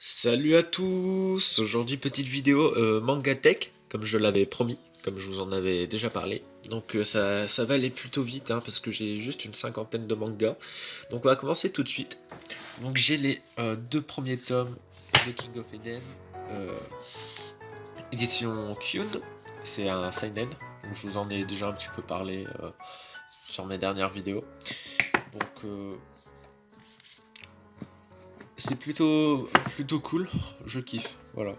Salut à tous! Aujourd'hui petite vidéo manga tech, comme je l'avais promis, comme je vous en avais déjà parlé. Donc ça va aller plutôt vite parce que j'ai juste une cinquantaine de mangas. Donc on va commencer tout de suite. Donc j'ai les deux premiers tomes de King of Eden, euh, édition Kyun. C'est un seinen, donc je vous en ai déjà un petit peu parlé sur mes dernières vidéos. Donc c'est plutôt cool, je kiffe, voilà.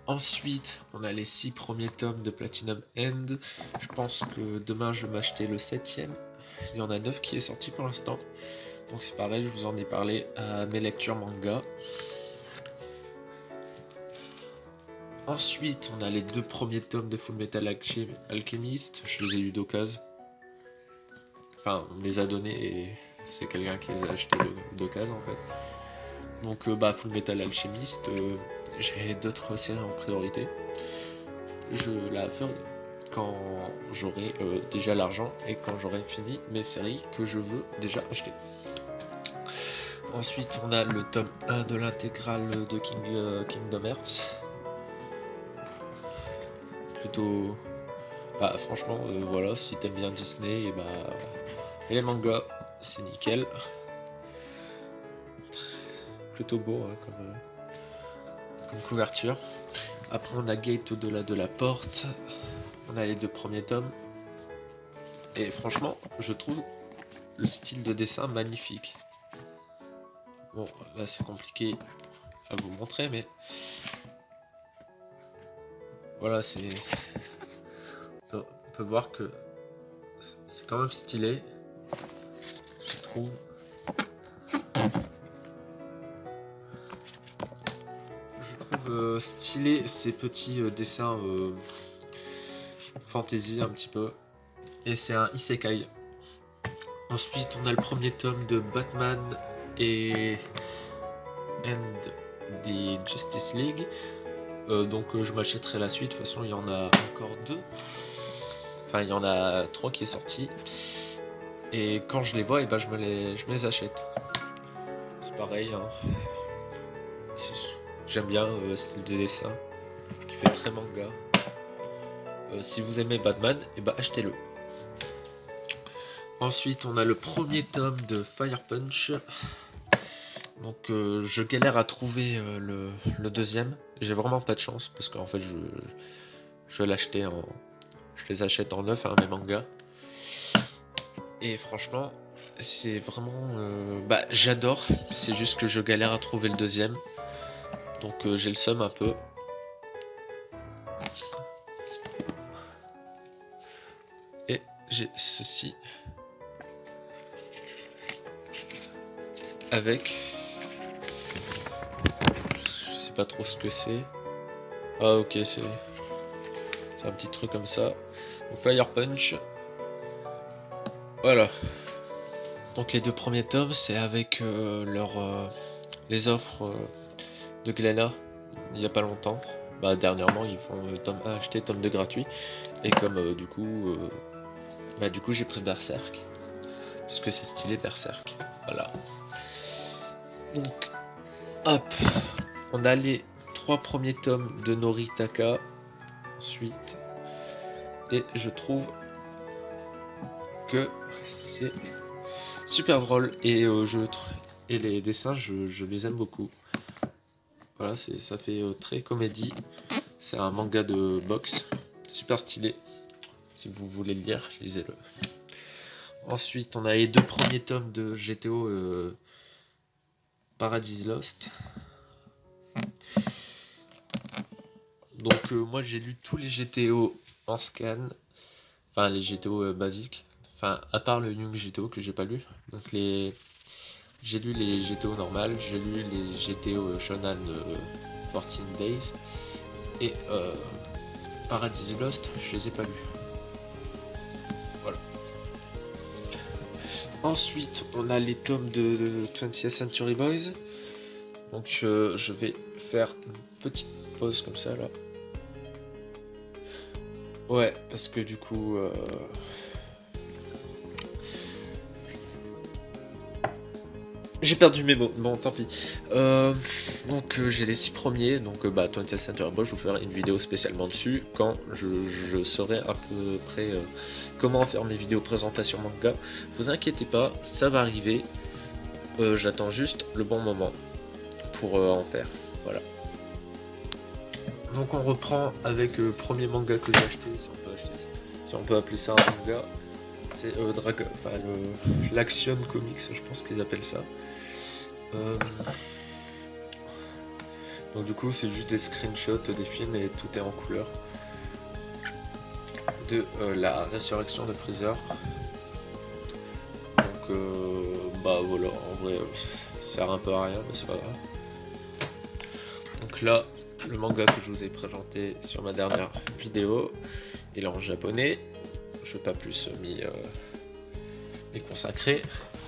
Ensuite, on a les 6 premiers tomes de Platinum End. Je pense que demain je vais m'acheter le 7ème. Il y en a 9 qui est sorti pour l'instant. Donc c'est pareil, je vous en ai parlé à mes lectures manga. Ensuite, on a les 2 premiers tomes de Full Metal Alchemist. Je les ai eu d'occasion. Enfin, on me les a donnés et c'est quelqu'un qui les a achetés d'occasion en fait. Donc Full Metal Alchemist, j'ai d'autres séries en priorité. Je la ferai quand j'aurai déjà l'argent et quand j'aurai fini mes séries que je veux déjà acheter. Ensuite, on a le tome 1 de l'intégrale de Kingdom Hearts. Plutôt... franchement, voilà, si t'aimes bien Disney, et les mangas, c'est nickel. Plutôt beau comme couverture. Après, on a Gate au-delà de la porte. On a les 2 premiers tomes. Et franchement, je trouve le style de dessin magnifique. Bon, là c'est compliqué à vous montrer, mais voilà, on peut voir que c'est quand même stylé, je trouve. Stylé ces petits dessins fantasy un petit peu. Et c'est un isekai. Ensuite, on a le premier tome de Batman et the Justice League. Donc je m'achèterai la suite. De toute façon, il y en a encore 2. Enfin, il y en a 3 qui est sorti. Et quand je les vois, je me les achète. C'est pareil. J'aime bien le style de dessin qui fait très manga. Si vous aimez Batman, achetez-le. Ensuite, on a le premier tome de Fire Punch. Donc, je galère à trouver le deuxième. J'ai vraiment pas de chance parce qu'en fait, je vais l'acheter en. Je les achète en neuf, mes mangas. Et franchement, c'est vraiment. J'adore. C'est juste que je galère à trouver le deuxième. Donc, j'ai le seum un peu. Et j'ai ceci. Avec. Je sais pas trop ce que c'est. Ah, ok, c'est un petit truc comme ça. Donc, Fire Punch. Voilà. Donc les 2 premiers tomes, c'est avec les offres de Glénat il n'y a pas longtemps. Dernièrement, ils font tome 1 acheté, tome 2 gratuit. Et comme du coup, j'ai pris Berserk. Parce que c'est stylé Berserk. Voilà. Donc, hop. On a les 3 premiers tomes de Noritaka. Ensuite. Et je trouve que c'est super drôle et les dessins je les aime beaucoup. Voilà, ça fait très comédie. C'est un manga de boxe, super stylé. Si vous voulez le lire, lisez-le. Ensuite, on a les 2 premiers tomes de GTO Paradise Lost. Donc moi j'ai lu tous les GTO en scan, enfin les GTO basiques, enfin à part le Young GTO que j'ai pas lu. Donc j'ai lu les GTO normales, j'ai lu les GTO Shonen 14 Days et Paradise Lost, je les ai pas lus. Voilà. Ensuite, on a les tomes de 20th Century Boys. Donc je vais faire une petite pause comme ça là. Ouais, parce que du coup J'ai perdu mes mots, bon tant pis. Donc j'ai les 6 premiers, donc 20th Century Boy, je vous ferai une vidéo spécialement dessus quand je saurai à peu près comment faire mes vidéos présentation manga. Vous inquiétez pas, ça va arriver. J'attends juste le bon moment pour en faire. Voilà. Donc on reprend avec le premier manga que j'ai acheté, si on peut appeler ça un manga. C'est l'Action Comics, je pense qu'ils appellent ça. Donc du coup c'est juste des screenshots des films et tout est en couleur de la résurrection de Freezer. Donc voilà, en vrai ça sert un peu à rien mais c'est pas grave. Donc là le manga que je vous ai présenté sur ma dernière vidéo, il est en japonais, je vais pas plus m'y consacrer.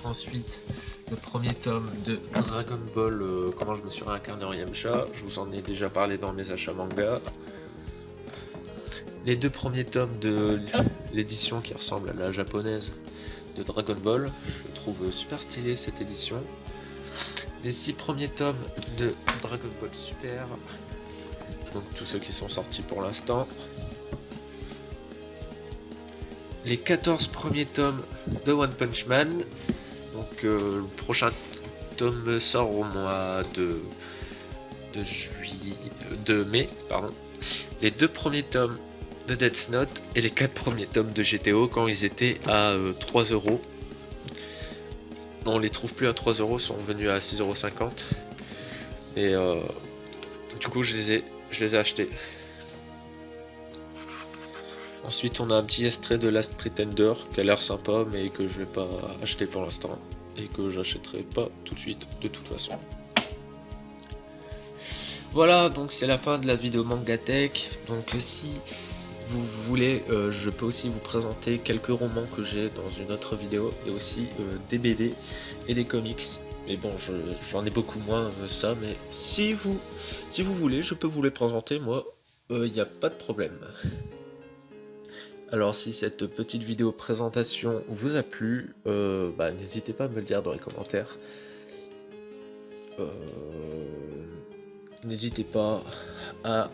Ensuite, le premier tome de Dragon Ball, comment je me suis réincarné en Yamcha, je vous en ai déjà parlé dans mes achats manga. Les 2 premiers tomes de l'édition qui ressemble à la japonaise de Dragon Ball, je trouve super stylé cette édition. Les 6 premiers tomes de Dragon Ball Super, donc tous ceux qui sont sortis pour l'instant. Les 14 premiers tomes de One Punch Man. Donc le prochain tome sort au mois de mai, pardon. Les 2 premiers tomes de Death Note et les 4 premiers tomes de GTO quand ils étaient à 3 €. On les trouve plus à 3 €, sont revenus à 6,50 €. Et du coup je les ai achetés. Ensuite on a un petit extrait de Last Pretender qui a l'air sympa mais que je vais pas acheter pour l'instant et que j'achèterai pas tout de suite de toute façon. Voilà, donc c'est la fin de la vidéo Mangatech. Donc si vous voulez, je peux aussi vous présenter quelques romans que j'ai dans une autre vidéo et aussi des BD et des comics. Mais bon, j'en ai beaucoup moins ça, mais si vous voulez, je peux vous les présenter, moi, il n'y a pas de problème. Alors si cette petite vidéo présentation vous a plu, n'hésitez pas à me le dire dans les commentaires. N'hésitez pas à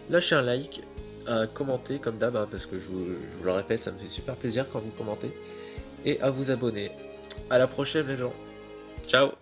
lâcher un like, à commenter comme d'hab, parce que je vous le répète, ça me fait super plaisir quand vous commentez, et à vous abonner. À la prochaine les gens, ciao.